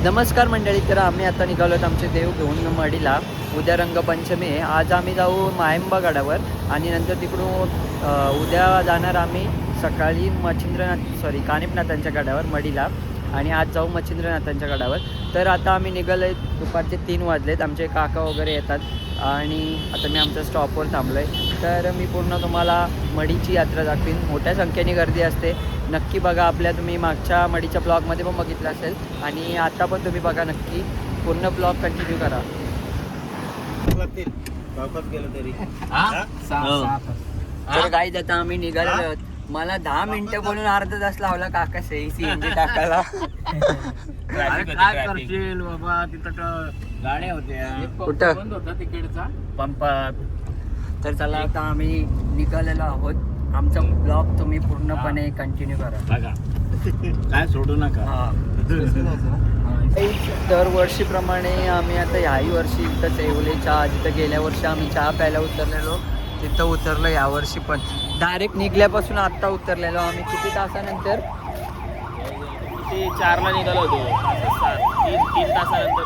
नमस्कार मंडळी, तर आम्ही आता निघालो आहोत आमचे देव घेऊन मडीला. उद्या रंगपंचमी आहे. आज आम्ही जाऊ मायंबा गडावर आणि नंतर तिकडून उद्या जाणार आम्ही सकाळी कानिपनाथांच्या गडावर मडीला आणि आज जाऊ मच्छिंद्रनाथांच्या गडावर. तर आता आम्ही निघालो आहे, दुपारचे 3 वाजलेत. आमचे काका वगैरे येतात आणि आता मी आमच्या स्टॉपवर थांबलो आहे. तर मी पूर्ण तुम्हाला मडीची यात्रा दाखवीन. मोठ्या संख्येने गर्दी असते, नक्की बघा. तुम्ही मागच्या मडीच्या ब्लॉगमध्ये पण बघितलं असेल आणि आता पण तुम्ही बघा नक्की. पूर्ण ब्लॉग कंटिन्यू करा. तर गाईज आता आम्ही निघालो आहोत. मला 10 मिनिटं बोलून अर्धा तास लावला काका CNG टाकायला. काय करशील बाबा, तिथं गाड्या होत्या, कुठं बंद होता तिकडचा पंपात. तर चला आता आम्ही निघालेलो आहोत. आमचा ब्लॉग तुम्ही पूर्णपणे कंटिन्यू करा. बघा काय सोडू नका. दरवर्षीप्रमाणे आम्ही आता ह्याही वर्षी इथंच येवले चहा, जिथं गेल्या वर्षी आम्ही चहा प्यायला उतरलेलो तिथं उतरलो. यावर्षी पण डायरेक्ट निघल्यापासून आत्ता उतरलेलो आम्ही. किती तासानंतर? 4ला निघालो होतो, 3 तासानंतर.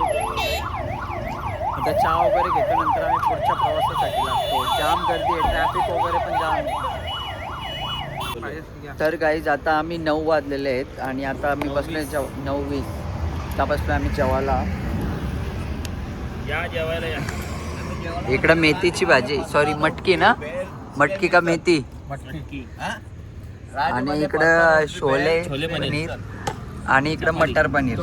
आता चहा वगैरे घेतो, नंतर आम्ही पुढच्या प्रवासासाठी लागतो. जाम गर्दी आहे, ट्रॅफिक वगैरे पण जाम आहे. तर गाईज आता आम्ही 9 वाजलेले आहेत आणि आता आम्ही बसलो 9:20 ला बसलो आम्ही जेवायला. या जेवायला या. इकडं मेथीची भाजी, सॉरी मटकी ना, मटकी का मेथी. आणि इकडं छोले पनीर आणि इकडं मटर पनीर.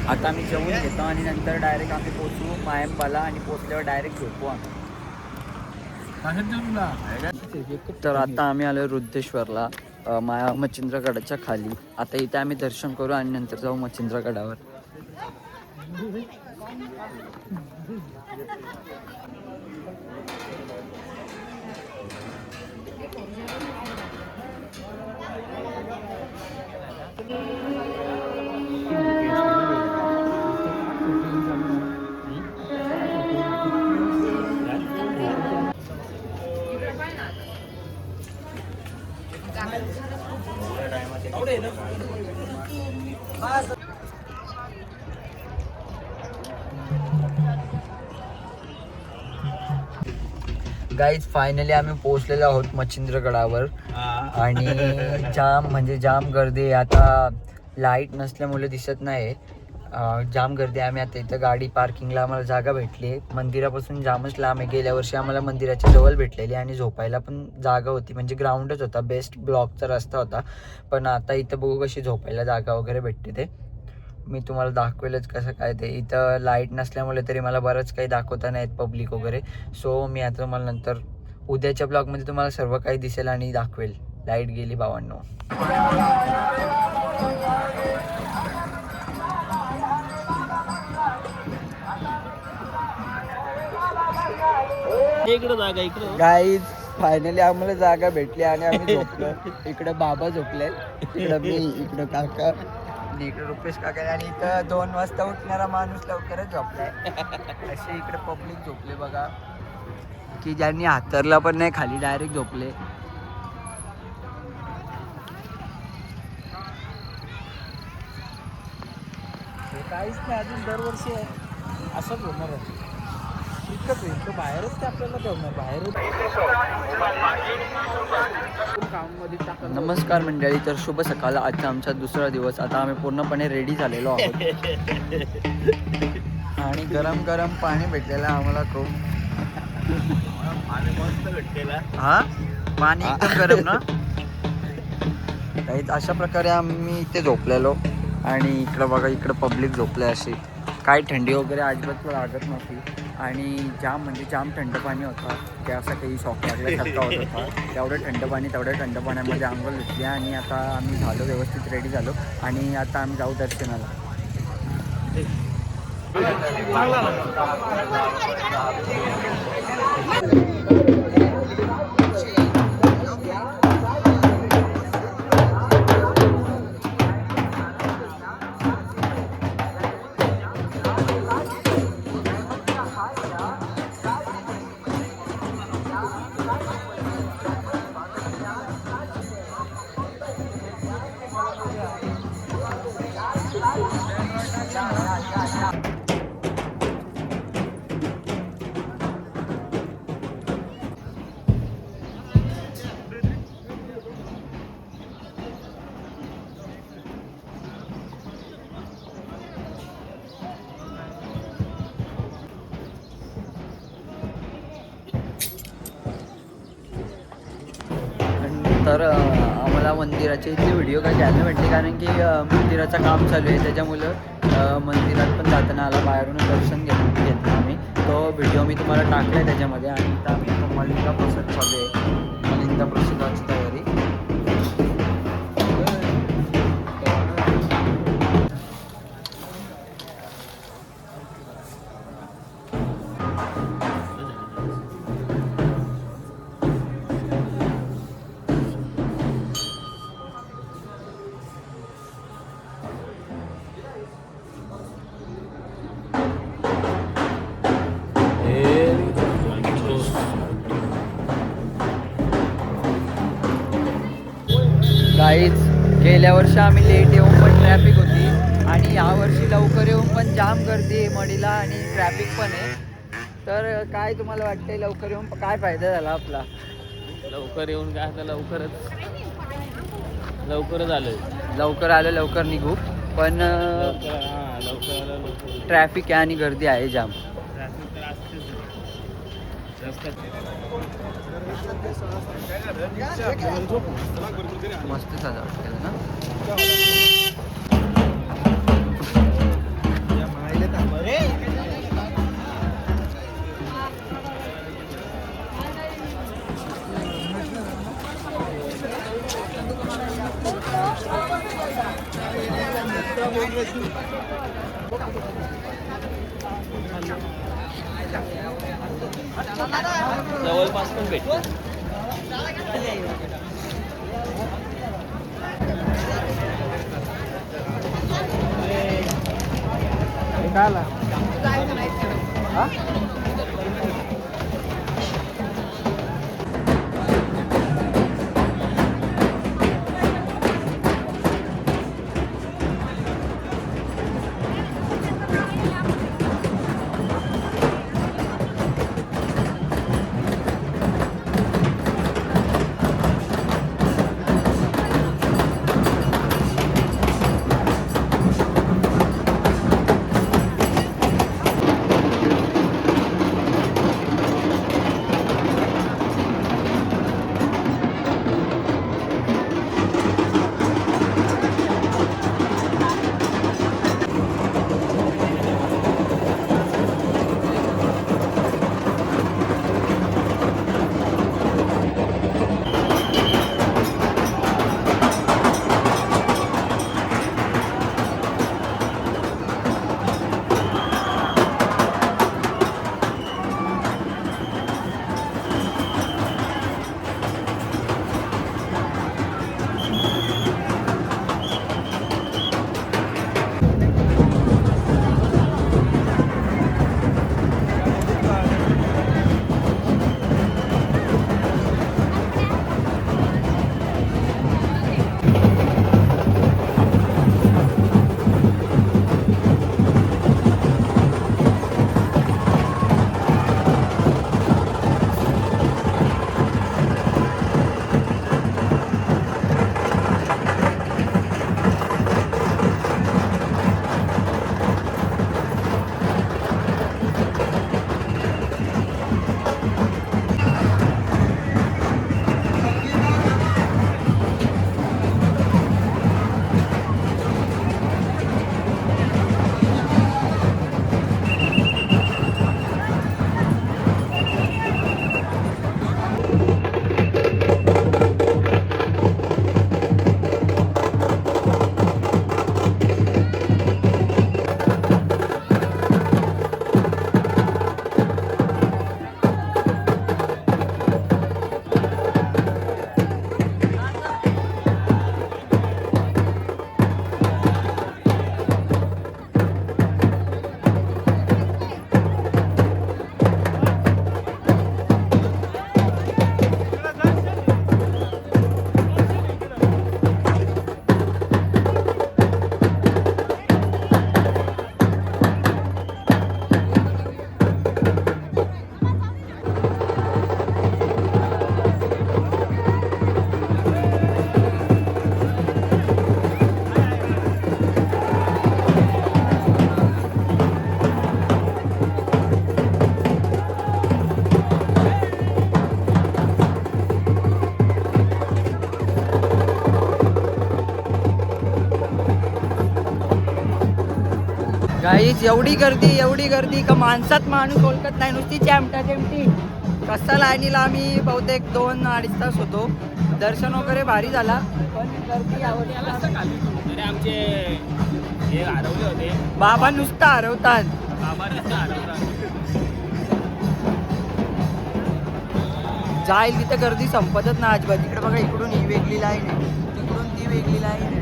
आता आम्ही जेवून घेतो आणि नंतर डायरेक्ट आम्ही पोचू मायंबाला आणि पोचल्यावर डायरेक्ट झोपू आम्ही. तर आता आम्ही आलो रुद्रेश्वरला, मच्छिंद्रगडाच्या खाली. आता इथे आम्ही दर्शन करू आणि नंतर जाऊ मच्छिंद्रगडावर. गाईज फायनली आम्ही पोहोचलेलो आहोत मच्छिंद्रगडावर आणि जाम गर्दी आहे. आता लाईट नसल्यामुळे दिसत नाही. जाम गर्दी. आम्ही आता इथं गाडी पार्किंगला आम्हाला जागा भेटली. मंदिरापासून जामच लांब आहे. गेल्या वर्षी आम्हाला मंदिराच्या जवळ भेटलेली आणि झोपायला पण जागा होती, म्हणजे ग्राउंडच होता, बेस्ट ब्लॉकचा रस्ता होता. पण आता इथं बघू कशी झोपायला जागा वगैरे भेटते ते मी तुम्हाला दाखवेलच कसं काय ते. इथं लाईट नसल्यामुळे तरी मला बरंच काही दाखवता नाहीत पब्लिक वगैरे. सो मी आता तुम्हाला नंतर उद्याच्या ब्लॉगमध्ये तुम्हाला सर्व काही दिसेल आणि दाखवेल. लाईट गेली भावांनो. गाईज फायनली आम्हाला जागा भेटली आणि आम्ही झोपलो. इकडे बाबा झोपले, इकडे मी, इकडे काका आणि इकडे रुपेश काका. आणि इथं 2 वाजता उठणारा माणूस लवकरच झोपलाय. असे इकडे पब्लिक झोपले बघा, की ज्यांनी हातरला पण नाही खाली, डायरेक्ट झोपले. काहीच नाही, अजून दरवर्षी असंच होणार आहे. इतकंच इतकं बाहेरच ते आपल्याला ठेवणार बाहेरच. नमस्कार मंडळी, तर शुभ सकाळ. आजचा आमचा दुसरा दिवस. आता आम्ही पूर्णपणे रेडी झालेलो आहोत आणि गरम गरम पाणी भेटलेलं आम्हाला खूप. पाणी मस्त भेटलेलं. हा, पाणी एकदम गरम ना. काहीच अशा प्रकारे आम्ही इथे झोपलेलो आणि इकडं बघा, इकडं पब्लिक झोपले. अशी काही थंडी वगैरे अजिबात लागत नव्हती आणि जाम थंड पाणी होता. ते असं काही शॉक लागल्यासारखा होत होता. तेवढं थंड पाण्यामध्ये आंघोळ घेतली आणि आता आम्ही झालो, व्यवस्थित रेडी झालो आणि आता आम्ही जाऊ दर्शनाला. तर आम्हाला मंदिराचे इथले व्हिडिओ काय घ्यायला भेटले कारण की मंदिराचं काम चालू आहे त्याच्यामुळं मंदिरात पण जाताना आला बाहेरून दर्शन घेतलं आम्ही. तो व्हिडिओ मी तुम्हाला टाकला आहे त्याच्यामध्ये. आणि इथं आम्ही मलिंगा प्रसाद चालू आहे, मलिंगा प्रसादाची तयारी. गाईज गेल्या वर्षी आम्ही लेट येऊन पण ट्रॅफिक होती आणि यावर्षी लवकर येऊन पण जाम गर्दी आहे मडीला आणि ट्रॅफिक पण आहे. तर काय तुम्हाला वाटतंय लवकर येऊन काय फायदा झाला आपला? लवकर येऊन काय आता लवकरच आलोय. लवकर आलं लवकर निघू पण लवकर ट्रॅफिक आहे आणि गर्दी आहे जाम. मस्त सजावट केलं ना. जवळपास पण भेटतो. काय आला? काहीच एवढी गर्दी का माणसात माणूस ओळखत नाही, नुसती चॅमटी. कसा लाईनीला आम्ही बहुतेक 2-2.5 तास होतो. दर्शन वगैरे भारी झाला, पण गर्दी अरे आमचे हे हरवले होते. बाबा नुसतं हरवतात. जाईल तिथं गर्दी संपतच ना अजिबात. तिकडे बघा, इकडून ही वेगळी लाईन आहे, तिकडून ती वेगळी लाईन आहे.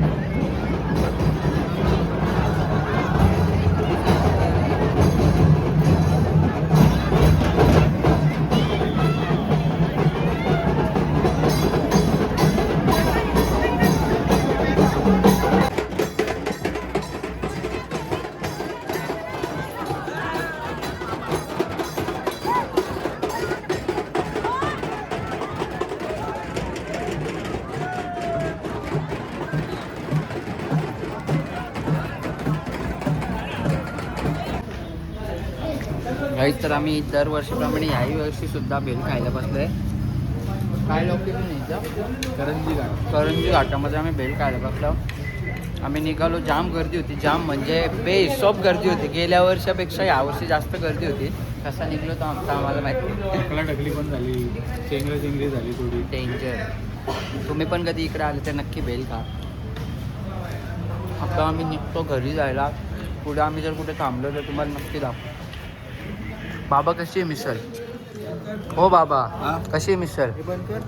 गाईज तर आम्ही दरवर्षीप्रमाणे याही वर्षी सुद्धा बेल खायला बसलोय. काय लोकेशन यायचं करंजी घाटामध्ये आम्ही बेल खायला बसलो. आम्ही निघालो, जाम गर्दी होती, जाम म्हणजे बेहिशोब गर्दी होती. गेल्या वर्षापेक्षा यावर्षी जास्त गर्दी होती. कसा निघलो तो आम्हाला माहिती. ढकली पण झाली, चेंगरी झाली थोडी. डेंजर. तुम्ही पण कधी इकडे आले तर नक्की बेल खा. आता आम्ही निघतो घरी जायला. पुढे आम्ही जर कुठे थांबलो तर तुम्हाला नक्की दाखवू. बाबा कशी आहे मिसळ? हो बाबा, कशी आहे मिसळ? बंद कर.